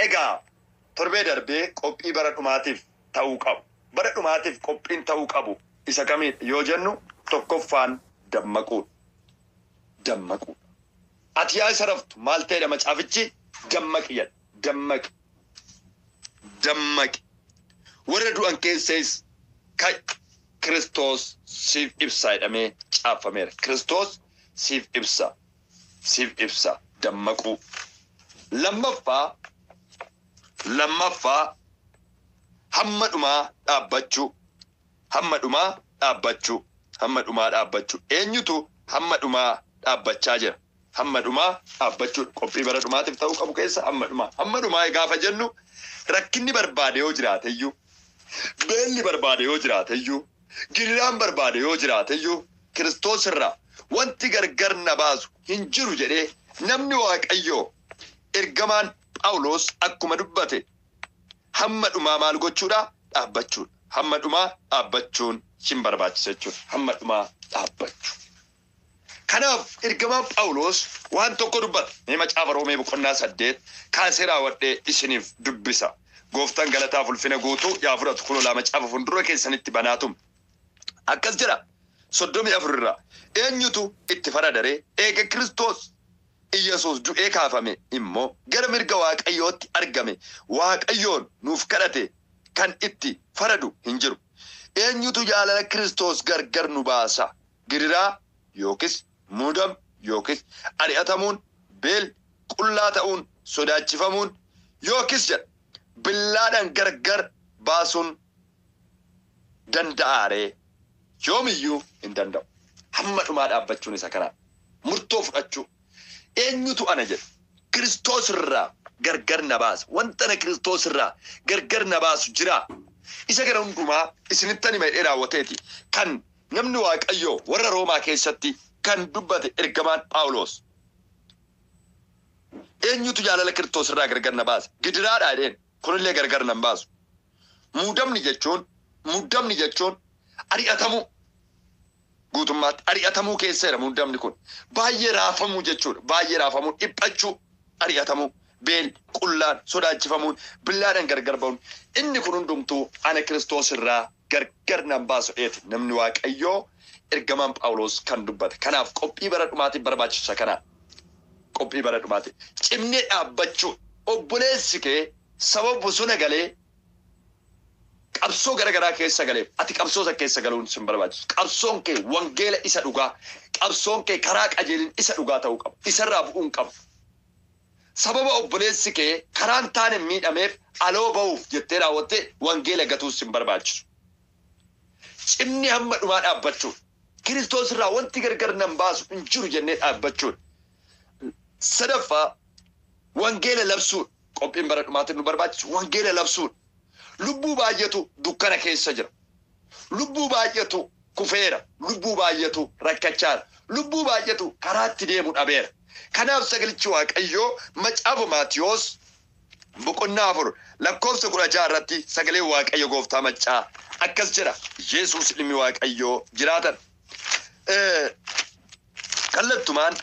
Egaa torbee darbee qophii bara dhumaatiif ta'uu qabu. Bara dhumaatiif qophiin ta'uu qabu isa kamiidha yoo jennu tokkoffaan dammaquu. Dammaquu. Ati yaa isa raftu maal ta'edha macaafichi? Dammaqi jedha. Dammaqi. Dammaqi. Warra du'an keessaas kan Kiristoos siif ibsa jedhamee caafameera. Kiristoos siif ibsa. Siif ibsa. Dammaquu. Lammaffaa hamma dhumaa dhaabbachuu. Hamma dhumaa dhaabbachuu. Hamma dhumaa dhaabbachuu. Eenyutu hamma dhumaa dhaabbachaa jira? Hamma dhumaa dhaabbachuu. Qophii bara dhumaatiif ta'uu qabu keessa hamma dhumaa. Hamma dhumaa gaafa jennu rakkinni barbaade yoo jiraateyyuu, beelli barbaade yoo jiraateyyuu, giriraan barbaade yoo jiraateyyuu, Kiristoos irraa wanti gargar na baasu hin jiru jedhee namni Waaqayyoo ergamaan Phaawulos akkuma dubbate hamma dhumaa maal gochuudha? Dhaabbachuudha. Hamma dhumaa dhaabbachuun hin barbaachisa jechuudha. Hamma dhumaa dhaabbachuu. Kanaaf ergamaan Phaawulos waan tokko dubbata. Mee macaafa Roomee boqonnaa 8 kaasee raawwadhee isiniif dubbisa. Gooftaan galataaf ulfina guutuu yaa fudhatu kunoo macaafa fuuldura keessanitti banaatum. Akkas jedha 34 irraa eenyutu itti faradaree eega Kiristoos Iyesuus du'ee kaafame immoo gara mirga Waaqayyootti argame Waaqayyoon nuuf kadhate kan itti faradu hin jiru. Eenyutu jaalala Kiristoos gargar nu baasa? Giriraa yookis muudam yookis ari'atamuun, beel qullaa ta'uun, sodaachifamuun yookis jedha billaadhaan gargar baasuun danda'aaree? Yoomiyyuu hin danda'u. Hamma dhumaa dhaabbachuun isa kanaa. Murtoo fudhachuu. Eenyutu ana jedha? Kiristoos irraa gargar na baasa. Wanta na Kiristoos irraa gargar na baasu jira. Isa gara hundumaa isinittan hima jedhee raawwateeti. Kan namni Waaqayyoo warra Roomaa keessatti kan dubbate ergamaan Phaawulos. Eenyutu jaalala Kiristoos irraa gargar na baasa? Gidiraadhaa jedheen kunillee gargar nan baasu. Muudamni jechuun ari'atamuu. Guutummaatti ari'atamuu keesseera muudamni kun. Baay'ee raafamuu jechuudha. Baay'ee raafamuu, dhiphachuu, ari'atamuu, beel, qullaan, sodaachifamuun, billaadhaan gargar ba'uun. Inni kun hundumtuu ana Kiristoos irraa gargar nan baasu dheeti. Namni Waaqayyoo ergamaan Phaawulos kan dubbate. Kanaaf qophii bara dhumaatiif barbaachisa kana. Qophii bara dhumaatiif. Cimnee dhaabbachuu. Obboleessi kee sababa bosona galee qabsoo garagaraa keessa galee ati qabsoosa keessa galuun sin barbaachisu. Qabsoon kee wangeela isa dhugaa. Qabsoon kee karaa qajeelin isa dhugaa ta'uu qaba. Isarraa bu'uun qaba. Sababa obboleessi kee karaan taane miidhameef aloo ba'uuf jettee raawwattee wangeela gatuus sin barbaachisu. Cimni hamma dhumaa dhaabbachuu. Kiristoos irraa wanti gargar nan baasu hin jiru jennee dhaabbachuun. Sadaffaa wangeela labsuun. Qophiin bara dhumaatiin nu barbaachisu wangeela labsuun. Lubbuu baay'atu dukkana keessa jira. Lubbuu baay'atu kufeera. Lubbuu baay'atu rakkachaara. Lubbuu baay'atu karaatti deemu dhabeera. Kanaaf sagalichi Waaqayyoo macaafa Maatiyos boqonnaa 4 lakkoofsa 16 irratti sagalee Waaqayyo gooftaa macaa akkas jedha. Yesuus ilmi Waaqayyoo jiraatan. Kallattumaan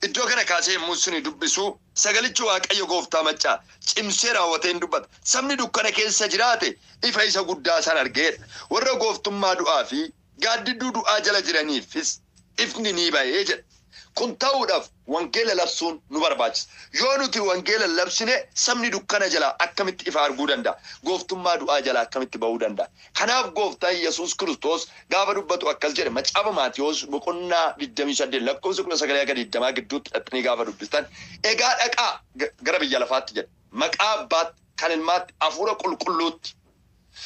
iddoo kana kaasee yommuu suni dubbisu sagalichi Waaqayyo gooftaa macaa cimsee raawwateen dubbata. Sabni dukkana keessa jiraate ifa isa guddaa san argeedha. Warra gooftummaa du'aa fi gaaddidduu du'aa jala jiraniifis ifni ni ba'ee jedha. Kun ta'uudhaaf wangeela labsuun nu barbaachisa. Yoo nuti wangeela labsine sabni dukkana jalaa akkamitti ifa arguu danda'a? Gooftummaa du'aa jalaa akkamitti ba'uu danda'a? Kanaaf gooftaan Yesuus Kiristoos gaafa dubbatu akkas jedhe macaafa Maatiyos boqonnaa 28 lakkoofsa 19 gidduutti dhattanii gaafa dubbistan egaa dhaqaa gara biyya lafaatti jedhe maqaa Abbaatti kan Ilmaatti hafuura qulqulluutti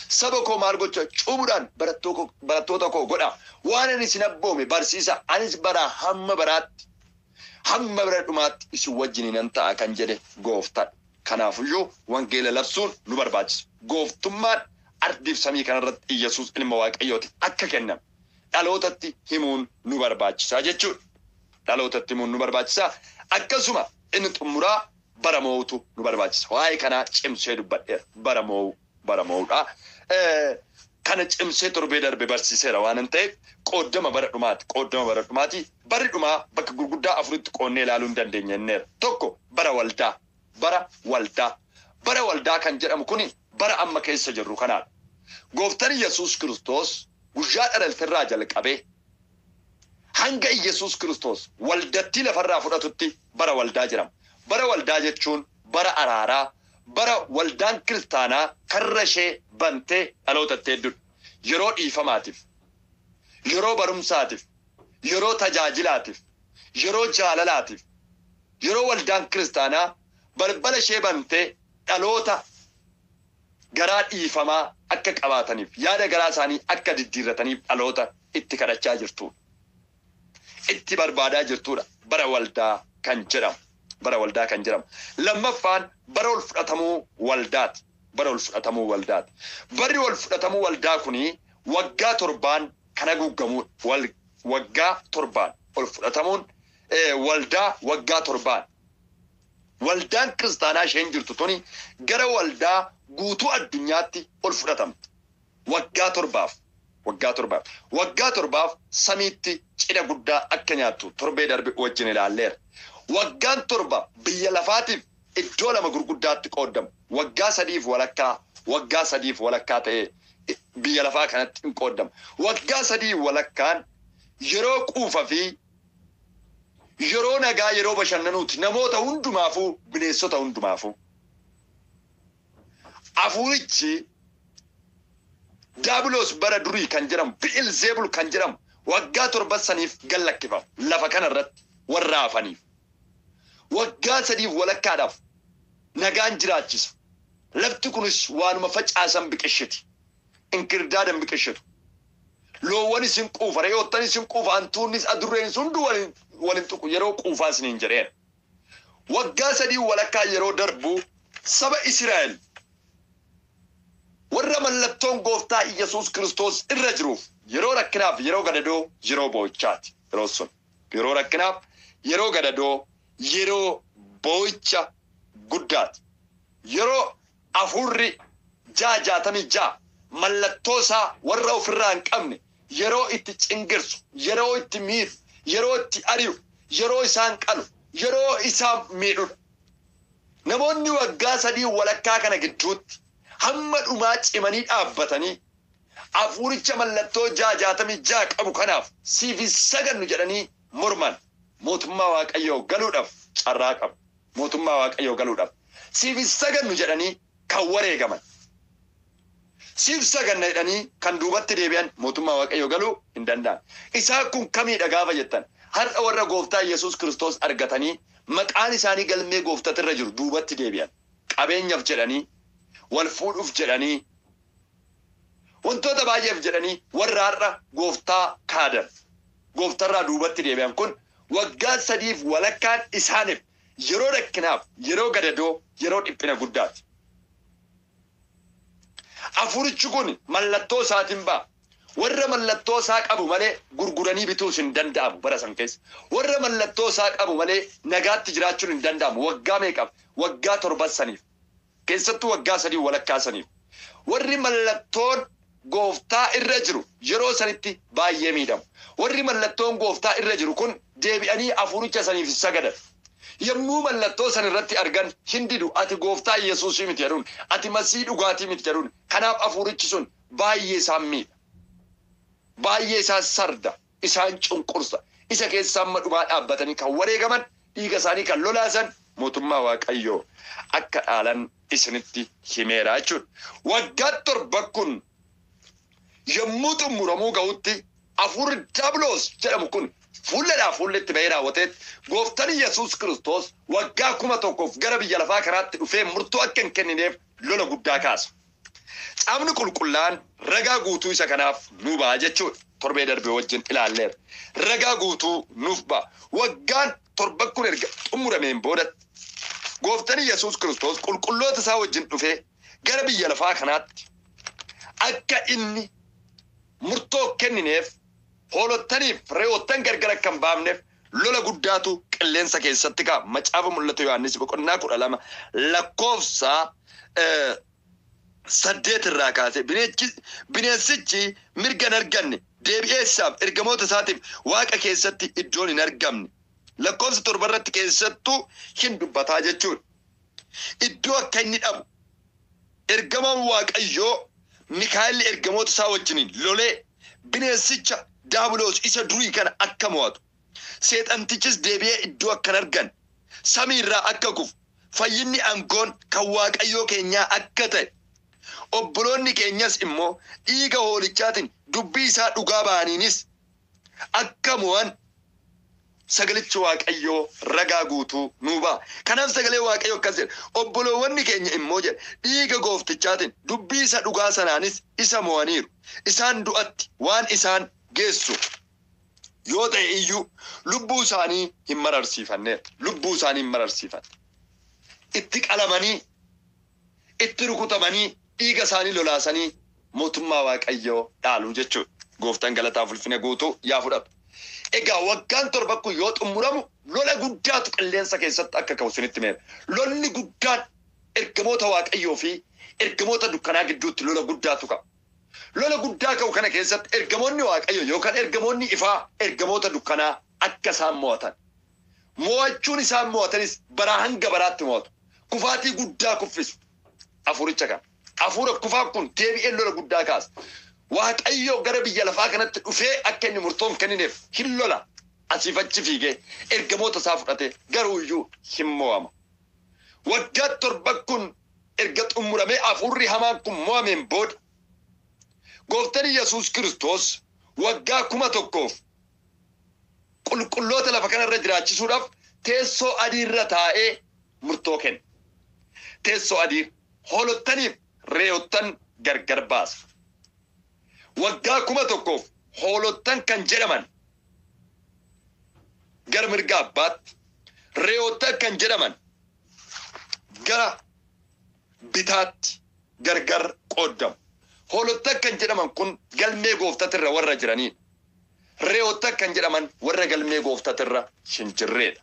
saba koo maal gocha cuubuudhaan barattoota koo godha waan ani isin abboome barsiisa anis bara hamma baraatti hamma bara dhumaatti isin wajjin nan ta'a kan jedhe gooftaan. Kanaafiyyuu wangeela labsuun nu barbaachisa. Gooftummaan ardiif samii kanarratti Iyesuus ilma Waaqayyooti akka kennamu dhalootatti himuun nu barbaachisa jechuudha. Dhalootatti himuun nu barbaachisa. Akkasuma inni xumuraa bara mootu nu barbaachisa. Waa'ee kanaa cimsee dubbadheera. Bara moodha. Kana cimsee torbee darbe barsiiseera waan ta'eef qooddama bara dhumaati. Barri dhumaa bakka gurguddaa afuritti qoonnee ilaaluu hin dandeenye. Tokko bara waldaa. bara waldaa kan jedhamu kuni bara amma keessa jirru kanaadha. Gooftaan Yesuus Kiristoos guyyaa dhalootarraa jalqabee hanga Yesuus Kiristoos waldatti lafarraa fudhatutti bara waldaa jedhama. Bara waldaa jechuun bara araaraa, bara waldaan kiristaanaa karra ishee bantee dhalootattee jiru. Yeroo dhiifamaatiif, yeroo barumsaatiif, yeroo tajaajilaatiif, yeroo jaalalaatiif, yeroo waldaan kiristaanaa balbala ishee bantee dhaloota garaa dhiifamaa akka qabaataniif, yaada garaa isaanii akka diddiirrataniif dhaloota itti kadhachaa jirtu. Itti barbaadaa jirtudha. Bara waldaa kan jedhamu. Bara waldaa kan jedhamu. Lammaffaan bara ol fudhatamuu waldaati. Bara ol fudhatamuu waldaati. Barri ol fudhatamuu waldaa kuni waggaa torbaan kan haguugamu. Waggaa torbaan ol fudhatamuun waldaa waggaa torbaan. Waldaan kiristaanaa isheen jirtu tuni gara waldaa guutuu addunyaatti ol fudhatamti. Waggaa torbaaf. Waggaa torbaaf samiitti cidha guddaa akka nyaattu torbee darbe wajjin ilaalleera. Waggaan torba biyya lafaatiif iddoo lama gurguddaatti qoodamu. Waggaa sadiif walakkaa ta'ee biyya lafaa kanatti hin qoodamu. Waggaa sadii walakkaan yeroo quufa fi yeroo nagaa, yeroo bashannanuuti namoota hundumaafuu, bineensota hundumaafuu. Hafuurichi Daabiloos bara durii kan jedhamu, Bi'ilzeebul kan jedhamu waggaa torba saniif gallakkifama lafa kanarratti warra hafaniif. Waggaa sadiif walakkaadhaaf nagaan jiraachisa. Lafti kunis waanuma facaasan biqilchiti. Inkirdaadan biqilchitu. Loowwan isin quufa, re'oottan isin quufa, hantuunnis adurreenis hundi walin tuqu yeroo quufaa isiniin jedheera. Waggaa sadii walakkaa yeroo darbu saba Israa'el warra mallattoon gooftaa Yesuus Kiristoos irra jiruuf yeroo rakkinaaf yeroo gadadoo yeroo boo'ichaati. Yeroo sun yeroo rakkinaaf yeroo gadadoo yeroo boo'icha guddaati. Yeroo afurri 66 mallattoo isaa warra ofirraa hin qabne yeroo itti cingirsu, yeroo itti miidhu, yeroo itti ari'u, yeroo isaan qalu, yeroo isaan miidhudha. Namoonni waggaa sadii walakkaa kana gidduutti hamma dhumaa cimanii dhaabbatanii afuricha mallattoo 66 qabu kanaaf siif sagannu jedhanii morman. Mootummaa Waaqayyoo galuudhaaf carraa qabu. Mootummaa Waaqayyoo galuudhaaf siif sagannu jedhanii kan wareegaman. Siif saganna jedhanii kan duubatti deebi'an mootummaa Waaqayyoo galuu hin danda'an. Isaan kun kamiidha gaafa jettan? Har'a warra gooftaa Yesuus Kiristoos argatanii maqaan isaanii galmee gooftatirra jiru duubatti deebi'an. Qabeenyaaf jedhanii, wal fuudhuuf jedhanii, wantoota baay'eef jedhanii warra har'a gooftaa kaadan. Gooftarraa duubatti deebi'an kun waggaa sadiif walakkaan isaaniif yeroo rakkinaaf, yeroo gadadoo, yeroo dhiphina guddaati. Afurichi kun mallattoo isaatiin ba'a. Warra mallattoo isaa qabu malee gurguranii bituus hin danda'amu bara san keessa. Warra mallattoo isaa qabu malee nagaatti jiraachuun hin danda'amu. Waggaa meeqaaf? Waggaa torban saniif. Keessattuu waggaa sadii walakkaa saniif. Warri mallattoon gooftaa irra jiru yeroo sanitti baay'ee miidhamu. Warri mallattoon gooftaa irra jiru kun deebi'anii afuricha saniif sagadan. Yommuu mallattoo san irratti argan hindidu ati gooftaa Yesuusii miti jedhuun, ati masii dhugaatii miti jedhuun. Kanaaf afurichi sun baay'ee isaan miidha. Baay'ee isaan sarda, isaan cunqursa. Isa keessa amma dhumaa dhaabbatanii kan wareegaman, dhiiga isaanii kan lolaasan mootummaa Waaqayyoo akka dhaalan isinitti himeera jechuudha. Waggaa torba kun yommuu xumuramuu ga'utti afurri Daabiloos jedhamu kun fuulladhaa fuulletti ba'ee raawwateet gooftaan Yesuus Kiristoos waggaa 1000 gara biyya lafaa karaatti dhufee murtoo akka hin kennineef lola guddaa kaasa. Caamni qulqullaan ragaa guutuu isa kanaaf nu ba'a jechuudha. Torbee darbee wajjin ilaalleera. Ragaa guutuu nuuf ba'a. Waggaan torba kun erga xumurameen booda gooftaan Yesuus Kiristoos qulqulloota isaa wajjin dhufee gara biyya lafaa kanaatti akka inni murtoo kennineef hoolottaniif re'oottan gargar akka hin baafneef lola guddaatu qilleensa keessatti ka'a. Macaafa mul'ata Yohaannis boqonnaa 12 lakkoofsa 8 irraa kaasee bineensichi mirga hin arganne deebi'ee isaaf ergamoota isaatiif waaqa keessatti iddoon hin argamne. Lakkoofsa 7 irratti keessattuu hin dubbataa jechuudha. Iddoo akka inni dhabu ergamaan waaqayyoo Mikaa'el ergamoota isaa wajjiniin lolee bineensicha daabiloos isa durii kana akka mo'atu seexantichis deebi'ee iddoo akka argan samiirraa akka kufu fayyinni aangoon kan waaqayyoo keenyaa akka ta'e obboloonni keenyas immoo dhiiga hoolichaatiin dubbii isaa dhugaa ba'aniinis akka mo'an sagalichi waaqayyoo ragaa guutuu nuu ba'a. Kanaaf sagalee waaqayyoo akkas jedha obboloonni keenya immoo jedha dhiiga gooftichaatiin dubbii isa dhugaa sanaanis isa mo'aniiru. Isaan du'atti waan isaan geessu yoo ta'e iyyuu lubbuu isaanii hin mararsiifanneera. Lubbuu isaanii hin mararsiifan. Itti qalamanii itti rukutamanii dhiiga isaanii lolaasanii mootummaa waaqayyoo dhaaluu jechuudha. Gooftaan galataaf ulfina guutuu yaa fudhatu. Egaa waggaan torba kun yoo xumuramu lola guddaatu qilleensa keessatti akka ka'u isinitti meera. Lolli guddaan ergamoota waaqayyoo fi ergamoota dukkanaa gidduutti lola guddaatu ka'a. Lola guddaa ka'u kana keessatti ergamoonni waaqayyoo yookaan ergamoonni ifaa ergamoota dukkanaa akka isaan mo'atan. Mo'achuun isaan mo'atanis baraa hanga baraatti mo'atu. Kufaatii guddaa kuffisu. Afuricha kana. Afura kufaa kun deebi'ee lola guddaa kaasa. Waaqayyoo gara biyya lafaa kanatti dhufee akka inni murtoon kennineef hin lola. Asiif achi fiigee ergamoota isaa fudhatee garuu iyyuu hin mo'ama. Waggaa torba kun erga xumuramee afurri hamaan kun mo'ameen booda Gooftaan Yesuus Kiristoos waggaa 1,000 qulqulloota lafa kanarra jiraachisuudhaaf teessoo adiirra taa'ee murtoo kenna. Teessoo adii hoolottaniif re'oottan gargar baasa. Waggaa 1,000 hoolottan kan jedhaman gara mirga abbaatti re'oottan kan jedhaman gara bitaatti gargar qoodamu. Hoolottan kan jedhaman kun galmee gooftatirra warra jiranii. Re'oottan kan jedhaman warra galmee gooftatirra hin jirredha.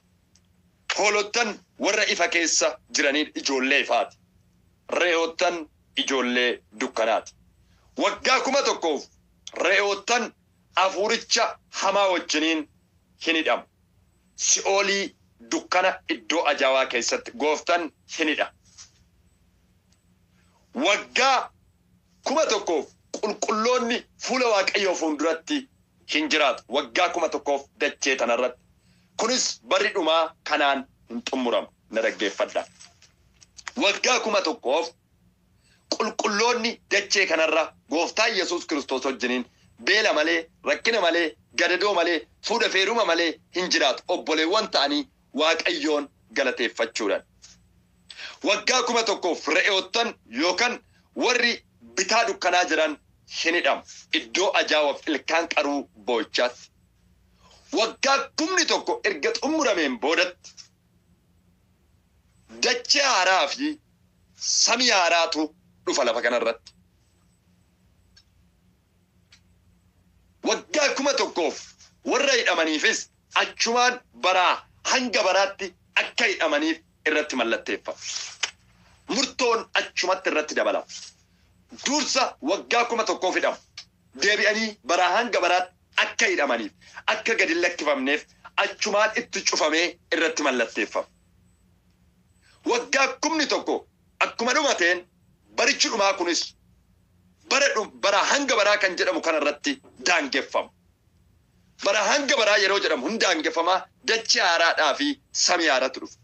Hoolottan warra ifa keessa jiranii ijoollee ifaati. Re'oottan ijoollee dukkanaati. Waggaa 1,000 re'oottan afuricha hamaa wajjiniin hin hidhamu. Si'oolii dukkana iddoo ajaa'aa keessatti gooftaan hin hidha. Waggaa 1,000 qulqulloonni fuula waaqayyoo fuulduratti hin jiraatu. Waggaa 1,000 dachee tanarratti. Kunis barri dhumaa kanaan hin xumuramu. Na dhaggeeffadha. Waggaa 1,000 qulqulloonni dachee kanarra gooftaa Yesuus Kiristoos wajjiniin beela malee, rakkina malee, gadadoo malee, fuudha feeruma malee hin jiraatu. Obboleewwan ta'anii waaqayyoon galateeffachuudhaan. Waggaa 1,000 re'oottan yookaan warri bitaa dukkanaa jiran hin hidhamu. Iddoo ajaa'ibaaf ilkaan qaruu boo'ichaatti. Waggaa 1,000 erga xumurameen boodatti dachee haaraa fi samii haaraatu dhufa lafa kanarratti. Waggaa 1,000 warra hidhamaniifis achumaan baraa hanga baraatti akka hidhamaniif irratti mallatteeffama. Murtoon achumatti irratti dabalama. Dursa waggaa 1,000 hidhamu. Deebi'anii baraa hanga baraatti akka hidhamaniif akka gadi lakkifamneef achumaan itti cufamee irratti mallatteeffama. Waggaa 1,000 akkuma dhumateen barichi dhumaa kunis bara hanga baraa kan jedhamu kanarratti daangeffama. Bara hanga baraa yeroo jedhamu hunda daangeffamaa dachee haaraadhaa fi samii haaraatu dhufu.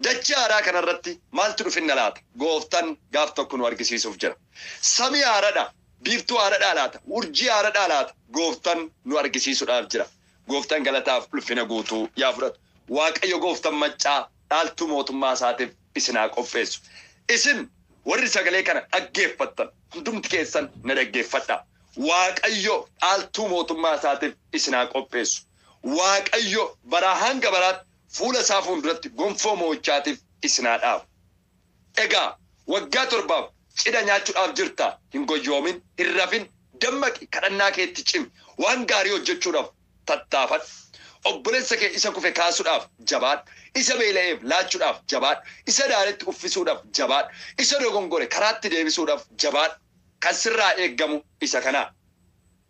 Dachee haaraa kanarratti maaltu dhufinna laata? Gooftaan gaaf tokko nu argisiisuuf jira. Samii haaraadhaa, biiftuu haaraadhaa laata, urjii haaraadhaa laata? Gooftaan nu argisiisuudhaaf jira. Gooftaan galataaf ulfina guutuu yaa fudhatu. Waaqayyo gooftaan maccaa dhaaltuu mootummaa isaatiif isinaa qopheessu. Isin warri sagalee kana dhaggeeffattan hundumti keessan na dhaggeeffadha. Waaqayyo dhaaltuu mootummaa isaatiif isinaa qopheessu. Waaqayyo baraa hanga baraatti fuula isaa fuulduratti gonfoo moo'ichaatiif isinaa dhaabu. Egaa waggaa 7 cidha nyaachuudhaaf jirta. Hin goyyoomin, hin rafin, dammaqi kadhannaa keetti cimi. Waan gaarii hojjechuudhaaf tattaafadhu. Obboleessa kee isa kufe kaasuudhaaf jabaadhu. Isa beela'eef laachuudhaaf jabaadhu. Isa daaritti uffisuudhaaf jabaadhu. Isa dogongore karaatti deebisuudhaaf jabaadhu. Kan sirraa eeggamu isa kanaa.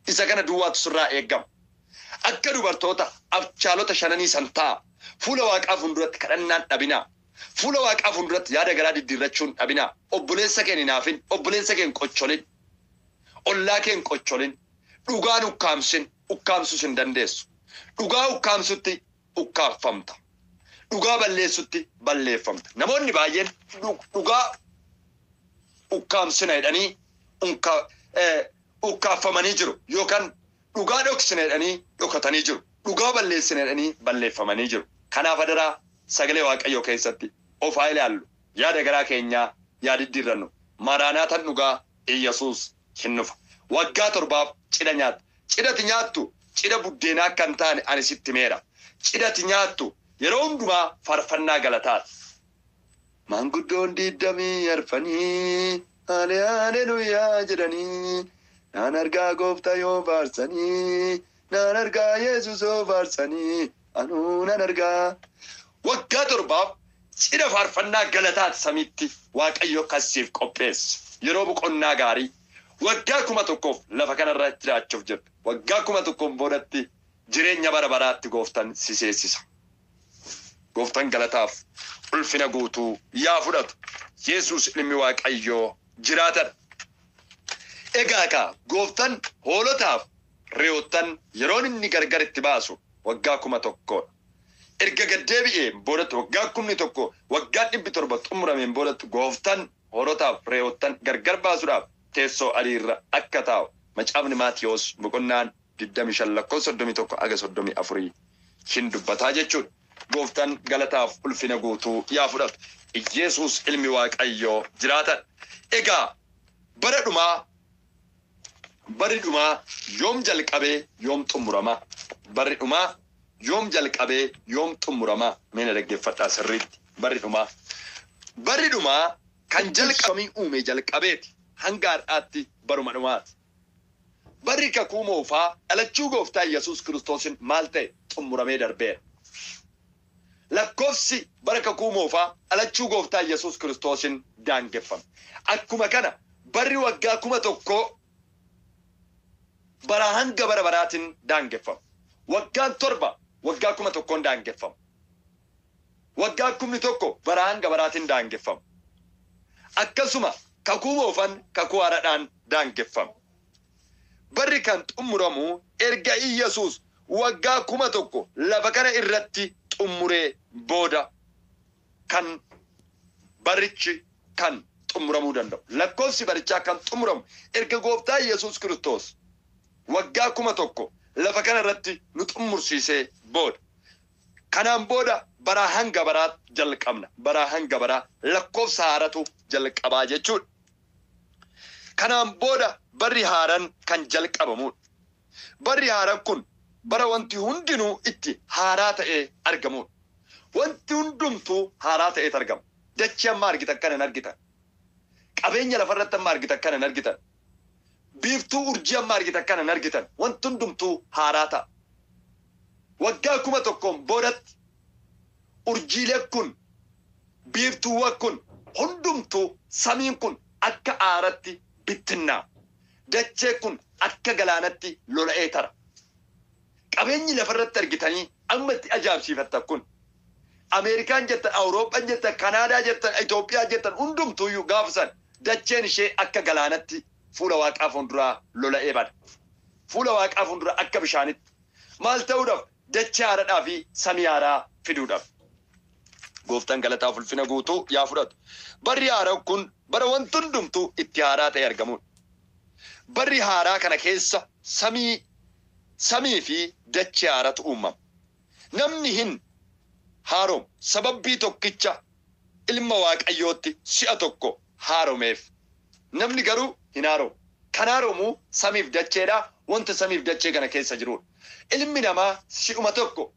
Isa kana duwwaatu sirraa eeggamu. Akka dubartoota abchaalota 5 san ta'a. Fuula waaqaa fuulduratti kadhannaan dhabinaa. Fuula waaqaa fuulduratti yaada garaa diddiirrachuun dhabinaa. Obboleessa keen hinaafin, obboleessa keen qocholin, ollaa keen qocholin, dhugaan ukkaamsus hin dandeessu. Dhugaa ukkaamsutti ukkaanfamta. Dhugaa balleessutti balleeffamta. Namoonni baay'een dhugaa ukkaamsina jedhanii ukkaanfamanii jiru yookaan dhugaa dhoksina jedhanii dhokatanii jiru. Dhugaa balleessina jedhanii balleeffamanii jiru. Kanaaf adaraa sagalee Waaqayyoo keessatti of haa ilaallu. Yaada garaa keenyaa yaa diddiirrannu. Maraanaataan dhugaa Iyyesuus hin dhufa. Waggaa 7 cidha nyaattu. Cidhati nyaattu cidha buddeenaa kan taane ani sitti meera. Cidhati nyaattu yeroo hundumaa faarfannaa galataati. Maanguddoon 20 arfanii haleluuyaa jedhanii naan argaa gooftaa yoo faarsanii naan argaa Yesuus yoo faarsanii anuu naan argaa. Waggaa 7 cidha faarfannaa galataati samiitti Waaqayyo kasiif qopheesse. Yeroo boqonnaa gaarii waggaa 1,000 lafa kanarra jiraachuuf jirtu. Waggaa 1,000 boodatti jireenya bara baraatti gooftaan si seensisa. Gooftaan galataaf ulfina guutuu yaa fudhatu. Yesuus ilmi Waaqayyoo jiraatadha. Egaa gooftaan hoolotaaf re'oottan yeroon inni gargar itti baasu waggaa 1,000. Erga gaddeebi'een boodatti waggaa 11 waggaa 700 xumurameen boodatti gooftaan hoolotaaf re'oottan gargar baasuudhaaf teessoo adiirra akka taa'u. Macaafni Maatiyos boqonnaan 25 lakkoofsa 31 aga 34 hin dubbataa jechuudha. Gooftaan galataaf ulfina guutuu yaa fudhatu. Yesuus ilmi Waaqayyoo jiraatadha. Egaa barri dhumaa yoom jalqabee yoom xumurama? Barri dhumaa yoom jalqabee yoom xumurama? Meena dhaggeeffadhaa sirriitti. Barri dhumaa kan jalqabamii uume jalqabeeti. Hanga har'aatti baruma dhumaati. Barri kakuu moofaa dhalachuu gooftaa Yesuus Kiristoosin maal ta'e xumuramee darbeera. Lakkoofsi bara kakuu moofaa dhalachuu gooftaa Yesuus Kiristoosin daangeffame. Akkuma kana barri waggaa 1,000 bara hanga bara baraatiin daangeffame. Waggaan 7 waggaa 1,000 daangeffame. Waggaa 11 bara hanga baraatiin daangeffame. Akkasuma kakuu moofan kakuu haaraadhaan daangeffame. Barri kan xumuramu erga Iyyesuus waggaa 1,000 lafa kana irratti xumuree booda kan barichi kan xumuramuu danda'u. Lakkoofsi barichaa kan xumuramu erga gooftaa Yesuus Kiristoos waggaa 1,000 lafa kana irratti nu xumursiisee booda. Kanaan booda bara hanga baraa jalqabna. Bara hanga baraa lakkoofsa haaratu jalqabaa jechuudha. Kanaan booda barri haaraan kan jalqabamudha. Barri haaraan kun bara wanti hundinuu itti haaraa ta'ee argamudha. Wanti hundumtuu haaraa ta'ee argama. Dachii amma argitan kana hin argitan. Qabeenya lafarratti amma argitan kana hin argitan. Biiftuu urjii amma argitan kana hin argitan. Wanti hundumtuu haaraa ta'a. Waggaa 1,000 boodatti urjiileen kun biiftuuwwan kun hundumtuu samiin kun akka aaratti bittinnaa. Dachee kun akka galaanatti lola'ee tara. Qabeenyi lafarratti argitanii amma itti ajaa'ibsiifattan kun Ameerikaan jettan, Awurooppaan jettan, Kanaadaa jettan, Itoophiyaa jettan hundumtuuyyuu gaafsan dacheen ishee akka galaanatti fuula Waaqaa fuulduraa lola'ee bada. Fuula Waaqaa fuulduraa akka bishaanitti. Maal ta'uudhaaf? Dachee haaraadhaa fi samii haaraa fiduudhaaf. Gooftaan galataaf ulfina guutuu yaa fudhatu. Barri haaraan kun bara wanti hundumtuu itti haaraa ta'e argamudha. Barri haaraa kana keessa samii fi dachee haaraatu uumama. Namni hin haaromu sababbii tokkicha ilma Waaqayyootti si'a tokko haaromeef. Namni garuu hin haaromu. Kan haaromu samiif dacheedha. Wanta samiif dachee kana keessa jirudha. Ilmi namaa si'uma tokko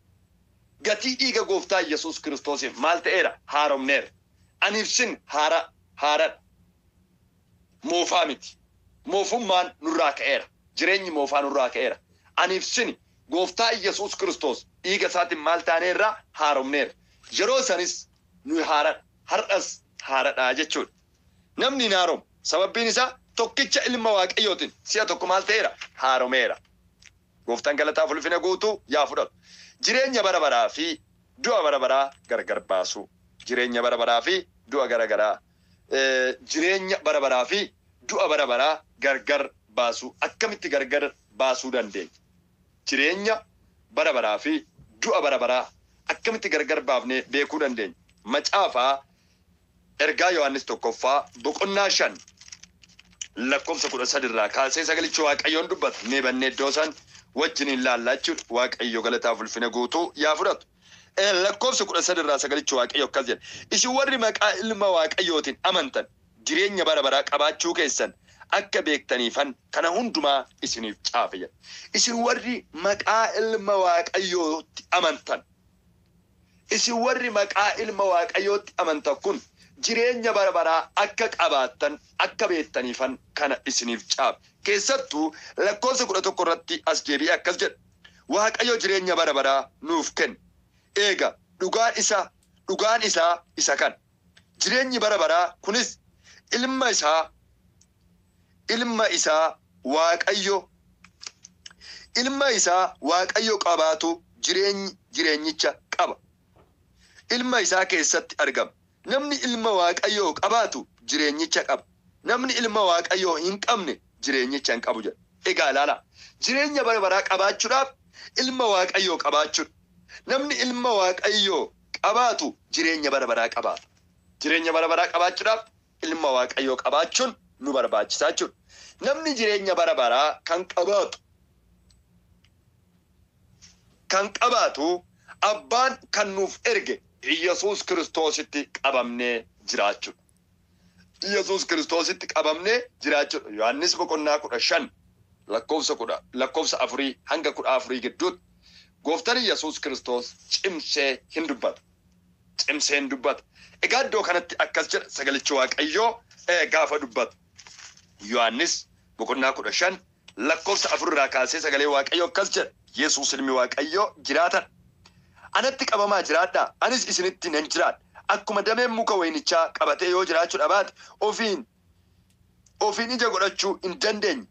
gatii dhiiga gooftaa Yesuus Kiristoosiif maal ta'eera? Haaromneera. Aniif sin haaradha. Moofaa miti. Moofummaan nurraa ka'eera. Jireenyi moofaa nurraa ka'eera. Aniif sin gooftaa Yesuus Kiristoos dhiiga isaatiin maal taaneerraa? Haaromneera. Yeroo sanis nuyi haaradha. Har'as haaradha jechuudha. Namni hin haaromu. Sababbiin isaa tokkicha ilma Waaqayyootiin si'a tokko maal ta'eera? Haaromeera. Gooftaan galataaf ulfina guutuu yaa fudhatu. Jireenya bara baraa fi du'a bara baraa gargar baasuu jireenya bara baraa fi du'a garagaraa jireenya bara baraa fi du'a bara baraa gargar baasuu akkamitti gargar baasuu dandeenya? Jireenya bara baraa fi du'a bara baraa akkamitti gargar baafnee beekuu dandeenya? Macaafaa ergaa Yohaannis tokkoffaa boqonnaa 5 lakkoofsa 13 irraa kaasee sagalichi Waaqayyoon dubbata. Mee bannee iddoo san wajjin ilaallachuu Waaqayyo galataaf ulfina guutuu yaa fudhatu. Lakkoofsa 13 irraa sagalichi Waaqayyo akkas jedha. Isin warri maqaa ilma Waaqayyootiin amantan jireenya bara baraa qabaachuu keessan akka beektaniifan kana hundumaa isiniif caafe jedha. Isin warri maqaa ilma Waaqayyootti amantan. Isin warri maqaa ilma Waaqayyootti amantan kun jireenya bara baraa akka qabaattan akka beektaniifan kana isiniif caafe. Keessattuu lakkoofsa 11 irratti as deebi'ee akkas jedha. Waaqayyo jireenya bara baraa nuuf kenne. Eega dhugaan isaa isa kan. Jireenyi bara baraa kunis ilma isaa Waaqayyo qabaatu jireenyicha qaba. Ilma isaa keessatti argama. Namni ilma Waaqayyoo qabaatu jireenyicha qaba. Namni ilma Waaqayyoo hin qabne jireenyicha hin qabu jedha. Egaa ilaala. Jireenya bara baraa qabaachuudhaaf ilma Waaqayyoo qabaachuu. Namni ilma Waaqayyoo qabaatu jireenya bara baraa qabaata. Jireenya bara baraa qabaachuudhaaf ilma Waaqayyoo qabaachuun nu barbaachisaa jechuudha. Namni jireenya bara baraa kan qabaatu abbaan kan nuuf erge Yesuus Kiristoositti qabamnee jiraachuudha. Yesuus Kiristoositti qabamnee jiraachuudha. Yohaannis boqonnaa 15 lakkoofsa 4 hanga 14 gidduutti Gooftaan Yesuus Kiristoos cimsee hin dubbata. Egaa iddoo kanatti akkas jedha sagalichi Waaqayyoo gaafa dubbatu. Yohaannis boqonnaa 15 lakkoofsa 4 irraa kaasee sagalee Waaqayyoo akkas jedha. Yesuus ilmi Waaqayyoo jiraatan. Anatti qabamaa jiraadhaa. Anis isinitti nan jiraadha. Akkuma dameen muka waynichaa qabatee yoo jiraachuu dhabaate ofiin ija godhachuu hin dandeenye.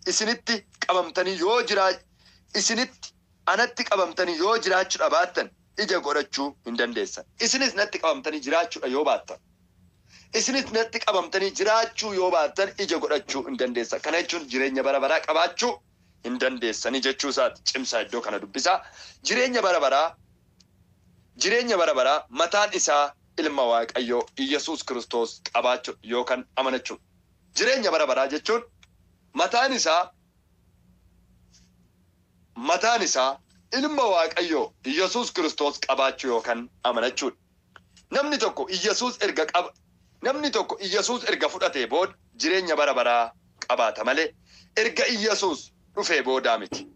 Isinitti qabamtanii yoo anatti qabamtanii yoo jiraachuu dhabaattan ija godhachuu hin dandeessan. Isinis natti qabamtanii jiraachuudha yoo baattan. Isinis natti qabamtanii jiraachuu yoo baattan ija godhachuu hin dandeessan. Kana jechuun jireenya bara baraa qabaachuu hin dandeessanii jechuu isaati. Cimsaa iddoo kana dubbisaa. Jireenya bara baraa mataan isaa ilma Waaqayyoo Yesuus Kiristoos qabaachuu yookaan amanachuu. Jireenya bara baraa jechuun mataan isaa ilma Waaqayyoo Yesuus Kiristoos qabaachuu yookaan amanachuu. Namni tokko Yesuus erga fudhatee booda jireenya bara baraa qabaata malee erga Yesuus dhufee boodaa miti.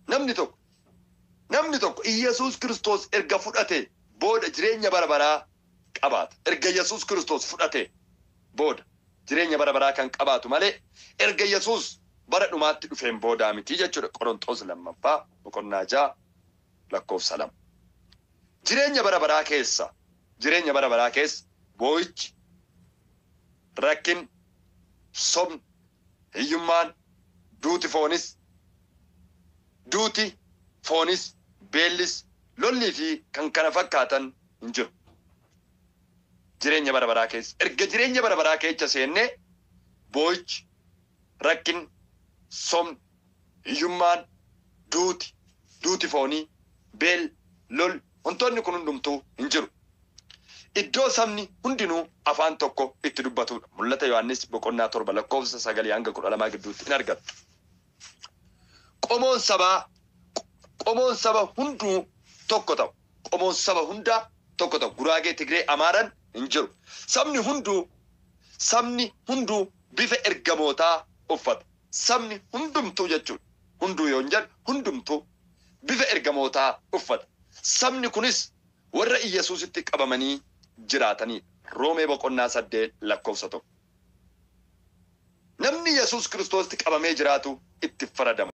Namni tokko Yesuus Kiristoos erga fudhatee booda jireenya bara baraa qabaata. Erga Yesuus Kiristoos fudhatee booda jireenya bara baraa kan qabaatu malee erga Yesuus bara dhumaatti dhufeen boodaa miti jechuudha. Qorontos 2 boqonnaa 6 lakkoofsa 2. Jireenya bara baraa keessa boo'ichi, rakkin, sobni, hiyyummaan, duuti foonis, beellis, lollii fi kan kana fakkaatan hin jiru. Jireenya bara baraa keessa. Erga jireenya bara baraa keessa seennee boo'ichi, rakkin, sobni, hiyyummaan, duuti foonii, beel, lol wantoonni kun hundumtuu hin jiru. Iddoo sabni hundinuu afaan tokko itti dubbatudha. Mul'ata Yohaannis boqonnaa 7 lakkoofsa 9 hanga 12 gidduutti hin argatu. Qomoon saba hunduu tokko ta'u. Qomoon saba hundaa tokko ta'u. Guraagee, Tigree, Amaaran hin jiru. Sabni hunduu bifa ergamootaa uffata. Sabni hundumtuu jechuudha. Hunduu yoo hin jedhu hundumtuu bifa ergamootaa uffata. Sabni kunis warra Yesuusitti qabamanii jiraatanii. Roomee boqonnaa 8 lakkoofsa 1. Namni Yesuus Kiristoositti qabamee jiraatu itti faradama.